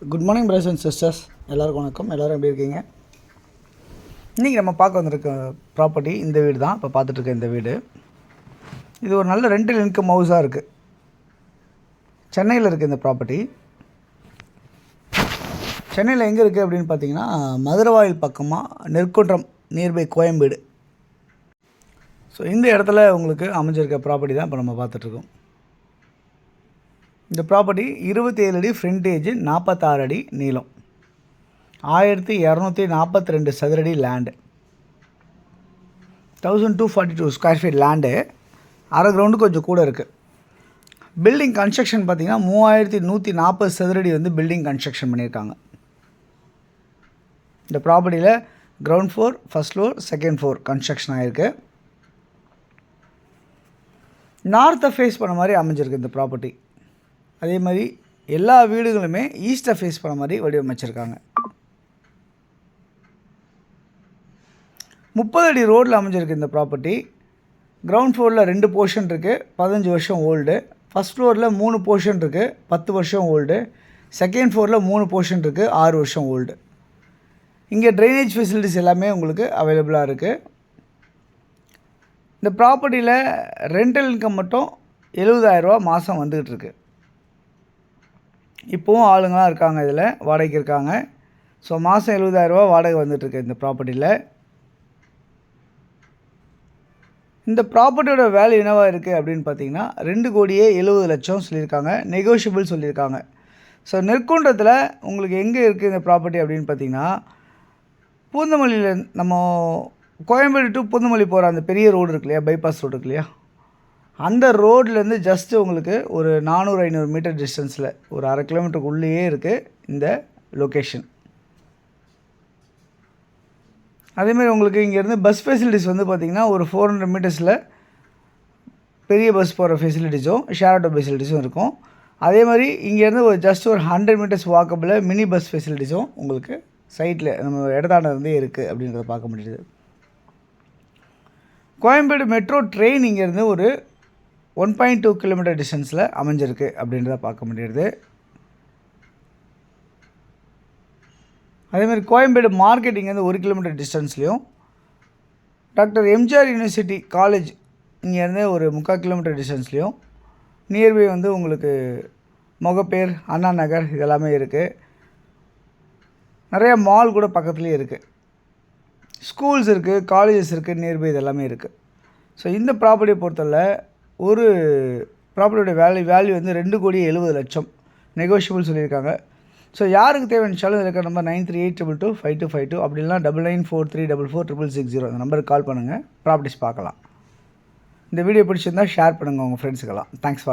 Good morning brothers and sisters, எல்லாருக்கும் வணக்கம். எல்லோரும் எப்படி இருக்கீங்க? இன்றைக்கி நம்ம பார்க்க வந்திருக்க ப்ராப்பர்ட்டி இந்த வீடு தான். இப்போ பார்த்துட்ருக்க இந்த வீடு இது ஒரு நல்ல ரெண்டல் இன்கம் ஹவுஸாக இருக்குது. சென்னையில் இருக்குது இந்த ப்ராப்பர்ட்டி. சென்னையில் எங்கே இருக்குது அப்படின்னு பார்த்தீங்கன்னா, மதுரவாயில் பக்கமாக நெற்குன்றம் நியர்பை கோயம்பேடு. ஸோ இந்த இடத்துல உங்களுக்கு அமைஞ்சிருக்க ப்ராப்பர்ட்டி தான் இப்போ நம்ம பார்த்துட்ருக்கோம். இந்த ப்ராப்பர்ட்டி 27 அடி ஃப்ரண்டேஜ், 46 அடி நீளம், 1242 சதுரடி லேண்டு, 1242 ஸ்கொயர் ஃபீட் லேண்டு. அரை கிரவுண்டு கொஞ்சம் கூட இருக்குது. பில்டிங் கன்ஸ்ட்ரக்ஷன் பார்த்திங்கன்னா 3140 சதுரடி வந்து பில்டிங் கன்ஸ்ட்ரக்ஷன் பண்ணியிருக்காங்க. இந்த ப்ராப்பர்ட்டியில் ground floor, first floor, second floor construction ஆகிருக்கு. நார்த்தை ஃபேஸ் பண்ண மாதிரி அமைஞ்சிருக்கு இந்த ப்ராப்பர்ட்டி. அதே மாதிரி எல்லா வீடுகளுமே ஈஸ்ட்டை ஃபேஸ் பண்ண மாதிரி வடிவமைச்சிருக்காங்க. 30 அடி ரோட்டில் அமைஞ்சிருக்கு இந்த ப்ராப்பர்ட்டி. கிரவுண்ட் ஃப்ளோரில் 2 போர்ஷன் இருக்குது, 15 வருஷம் ஓல்டு. ஃபஸ்ட் ஃப்ளோரில் 3 போர்ஷன் இருக்குது, 10 வருஷம் ஓல்டு. செகண்ட் ஃப்ளோரில் 3 போர்ஷன் இருக்குது, 6 வருஷம் ஓல்டு. இங்கே ட்ரைனேஜ் ஃபெசிலிட்டிஸ் எல்லாமே உங்களுக்கு அவைலபிளாக இருக்குது. இந்த ப்ராப்பர்ட்டியில் ரெண்டல் இன்கம் மட்டும் 70,000 மாதம் வந்துக்கிட்டு இருக்கு. இப்போவும் ஆளுங்களாம் இருக்காங்க, இதில் வாடகைக்கு இருக்காங்க. ஸோ மாதம் 70,000 வாடகை வந்துட்டுருக்கு இந்த ப்ராப்பர்ட்டியில். இந்த ப்ராப்பர்ட்டியோட வேல்யூ என்னவாக இருக்குது அப்படின்னு பார்த்தீங்கன்னா 2,70,00,000 சொல்லியிருக்காங்க. நெகோஷியபிள் சொல்லியிருக்காங்க. ஸோ நெற்குன்றத்தில் உங்களுக்கு எங்கே இருக்குது இந்த ப்ராப்பர்ட்டி அப்படின்னு பார்த்தீங்கன்னா, பூந்தமல்லியில் நம்ம கோயம்பேடு டு பூந்தமல்லி போகிற அந்த பெரிய ரோடு இருக்கு இல்லையா, பைபாஸ் ரோடு இருக்கு இல்லையா, அந்த ரோட்லேருந்து ஜஸ்ட்டு உங்களுக்கு ஒரு 400-500 மீட்டர் டிஸ்டன்ஸில் ஒரு 1/2 கிலோமீட்டருக்கு உள்ளேயே இருக்குது இந்த லொக்கேஷன். அதேமாதிரி உங்களுக்கு இங்கேருந்து பஸ் ஃபெசிலிட்டிஸ் வந்து பார்த்திங்கன்னா ஒரு 400 மீட்டர்ஸில் பெரிய பஸ் போகிற ஃபெசிலிட்டிஸும் ஷேர் ஆட்டோ ஃபெசிலிட்டிஸும் இருக்கும். அதே மாதிரி இங்கேருந்து ஒரு ஜஸ்ட் ஒரு 100 மீட்டர்ஸ் வாக்கபில் மினி பஸ் ஃபெசிலிட்டிஸும் உங்களுக்கு சைட்டில் நம்ம இடத்தாண்டே இருக்குது அப்படின்றத பார்க்க முடியுது. கோயம்பேடு மெட்ரோ ட்ரெயின் இங்கேருந்து ஒரு 1.2 கிலோமீட்டர் டிஸ்டன்ஸில் அமைஞ்சிருக்கு அப்படின்றத பார்க்க முடியுது. அதேமாதிரி கோயம்பேடு மார்க்கெட் இங்கேருந்து 1 கிலோமீட்டர் டிஸ்டன்ஸ்லேயும், டாக்டர் எம்ஜிஆர் யூனிவர்சிட்டி காலேஜ் இங்கேருந்து ஒரு 3/4 கிலோமீட்டர் டிஸ்டன்ஸ்லேயும், நியர்பை வந்து உங்களுக்கு மொகப்பேர், அண்ணா நகர் இதெல்லாமே இருக்குது. நிறையா மால் கூட பக்கத்துலேயே இருக்குது. ஸ்கூல்ஸ் இருக்குது, காலேஜஸ் இருக்குது, நியர்பை இதெல்லாமே இருக்குது. ஸோ இந்த ப்ராப்பர்ட்டியை பொறுத்தவரை ஒரு ப்ராப்பர்ட்டியோட வேல்யூ வந்து 2,70,00,000 நெகோஷியபிள் சொல்லியிருக்காங்க. ஸோ யாருக்கு தேவையானுச்சாலும் இருக்கிற நம்பர் 9382252252 அப்படின்னா 9943446660 அந்த நம்பருக்கு கால் பண்ணுங்கள், ப்ராப்பர்ட்டிஸ் பார்க்கலாம். இந்த வீடியோ பிடிச்சிருந்தால் ஷேர் பண்ணுங்கள் உங்கள் ஃப்ரெண்ட்ஸுக்கெல்லாம். Thanks for